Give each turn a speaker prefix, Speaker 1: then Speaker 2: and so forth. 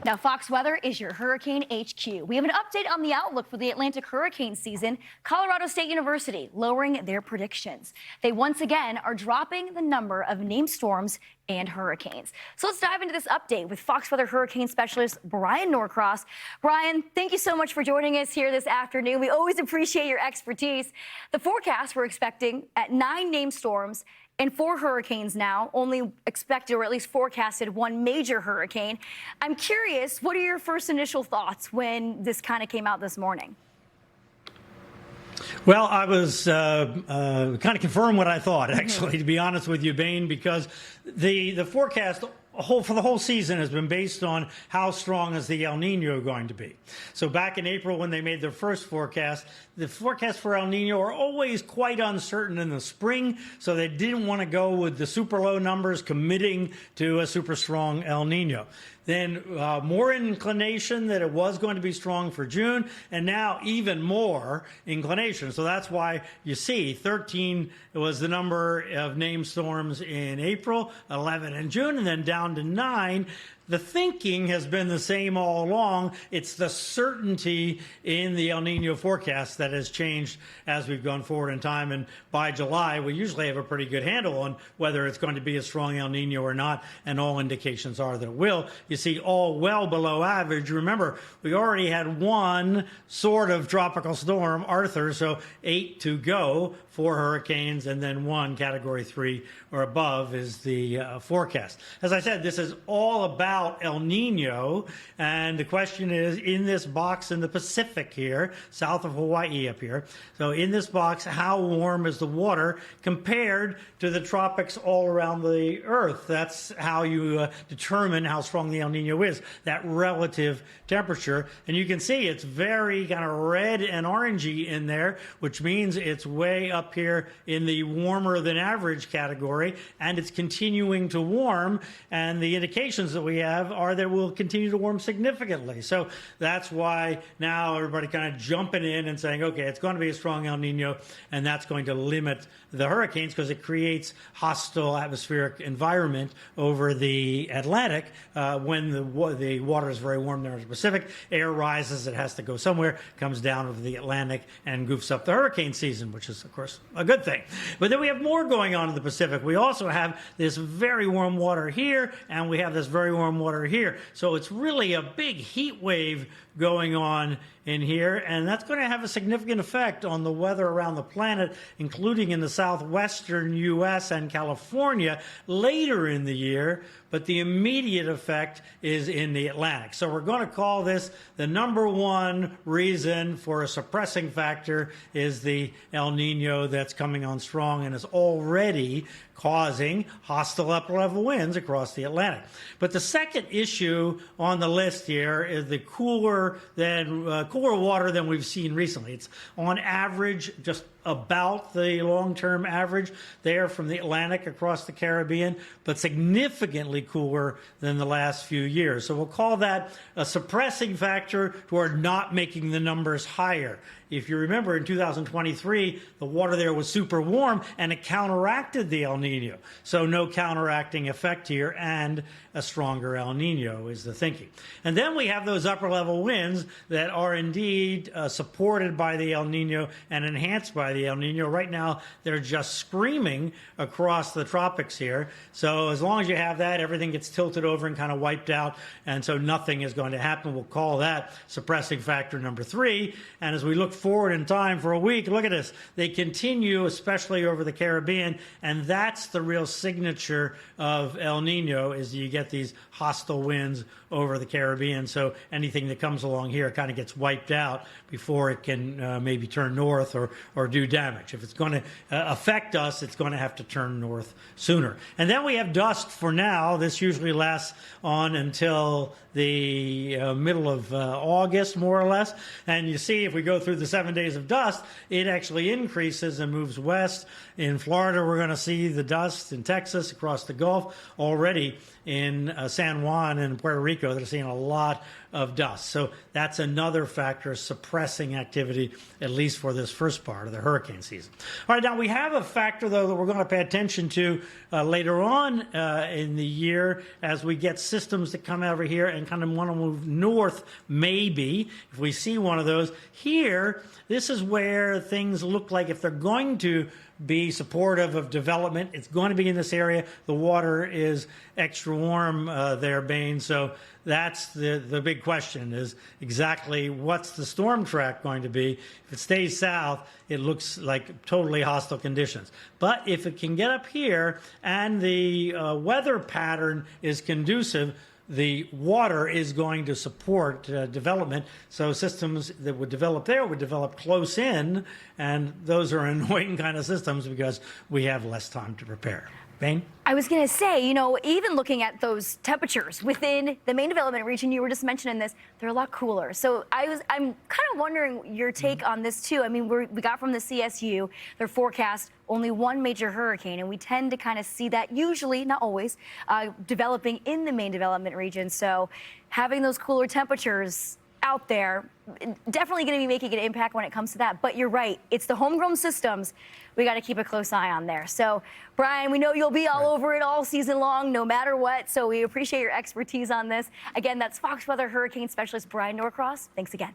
Speaker 1: Now, Fox Weather is your Hurricane HQ. We have an update on the outlook for the Atlantic hurricane season. Colorado State University lowering their predictions. They once again are dropping the number of named storms and hurricanes. So let's dive into this update with Fox Weather hurricane specialist Bryan Norcross. Bryan, thank you so much for joining us here this afternoon. We always appreciate your expertise. The forecast we're expecting at 9 named storms and 4 hurricanes now, only expected or at least forecasted 1 major hurricane. I'm curious, what are your first initial thoughts when this kind of came out this morning?
Speaker 2: Well, I was kind of confirmed what I thought, actually, to be honest with you, Bain, because the forecast for the whole season has been based on how strong is the El Nino going to be. So back in April when they made their first forecast, the forecasts for El Nino are always quite uncertain in the spring, so they didn't want to go with the super low numbers committing to a super strong El Nino. Then more inclination that it was going to be strong for June, and now even more inclination. So that's why you see 13 was the number of named storms in April, 11 in June, and then down to 9. The thinking has been the same all along. It's the certainty in the El Nino forecast that has changed as we've gone forward in time. And by July, we usually have a pretty good handle on whether it's going to be a strong El Nino or not, and all indications are that it will. You see all well below average. Remember, we already had 1 sort of tropical storm, Arthur, so 8 to go, 4 hurricanes, and then 1 Category 3 or above is the forecast. As I said, this is all about El Nino, and the question is, in this box in the Pacific here, south of Hawaii up here, so in this box, how warm is the water compared to the tropics all around the Earth? That's how you determine how strong the El Nino is, that relative temperature. And you can see it's very kind of red and orangey in there, which means it's way up here in the warmer than average category, and it's continuing to warm, and the indications that we have are that we'll continue to warm significantly. So that's why now everybody kind of jumping in and saying, okay, it's going to be a strong El Nino, and that's going to limit the hurricanes because it creates hostile atmospheric environment over the Atlantic. When the water is very warm there in the Pacific, air rises, it has to go somewhere, comes down over the Atlantic and goofs up the hurricane season, which is, of course, a good thing. But then we have more going on in the Pacific. We also have this very warm water here, and we have this very warm water here. So it's really a big heat wave going on in here, and that's going to have a significant effect on the weather around the planet, including in the southwestern U.S. and California later in the year, but the immediate effect is in the Atlantic. So we're going to call this the #1 reason for a suppressing factor is the El Nino that's coming on strong and is already causing hostile upper-level winds across the Atlantic. But the second issue on the list here is the cooler water than we've seen recently. It's on average just about the long-term average there from the Atlantic across the Caribbean, but significantly cooler than the last few years. So we'll call that a suppressing factor toward not making the numbers higher. If you remember, in 2023, the water there was super warm, and it counteracted the El Nino. So no counteracting effect here, and a stronger El Nino is the thinking. And then we have those upper-level winds that are indeed supported by the El Nino and enhanced by the El Nino. Right now, they're just screaming across the tropics here. So as long as you have that, everything gets tilted over and kind of wiped out, and so nothing is going to happen. We'll call that suppressing factor #3. And as we look forward in time for a week, look at this. They continue, especially over the Caribbean, and that's the real signature of El Nino, is you get these hostile winds over the Caribbean. So anything that comes along here kind of gets wiped out before it can maybe turn north or do damage. If it's going to affect us, it's going to have to turn north sooner. And then we have dust for now. This usually lasts on until the middle of August, more or less. And you see, if we go through the 7 days of dust, it actually increases and moves west. In Florida, we're going to see the dust. In Texas, across the Gulf, already in San Juan and Puerto Rico that are seeing a lot of dust. So that's another factor suppressing activity, at least for this first part of the hurricane season. All right, now we have a factor, though, that we're going to pay attention to later on in the year as we get systems that come over here and kind of want to move north, maybe, if we see one of those. Here, this is where things look like if they're going to be supportive of development, it's going to be in this area. The water is extra warm there, Bain. So that's the big question, is exactly what's the storm track going to be. If it stays south, it looks like totally hostile conditions. But if it can get up here and the weather pattern is conducive, the water is going to support development. So systems that would develop there would develop close in, and those are annoying kind of systems because we have less time to prepare. Bain?
Speaker 1: I was going to say, you know, even looking at those temperatures within the main development region, you were just mentioning this, they're a lot cooler. So I'm kind of wondering your take on this too. I mean, we got from the CSU, their forecast, only one major hurricane, and we tend to kind of see that usually, not always, developing in the main development region. So having those cooler temperatures out there, definitely going to be making an impact when it comes to that. But you're right, it's the homegrown systems we got to keep a close eye on there. So, Bryan, we know you'll be all over it all season long, no matter what. So we appreciate your expertise on this. Again, that's Fox Weather Hurricane Specialist Bryan Norcross. Thanks again.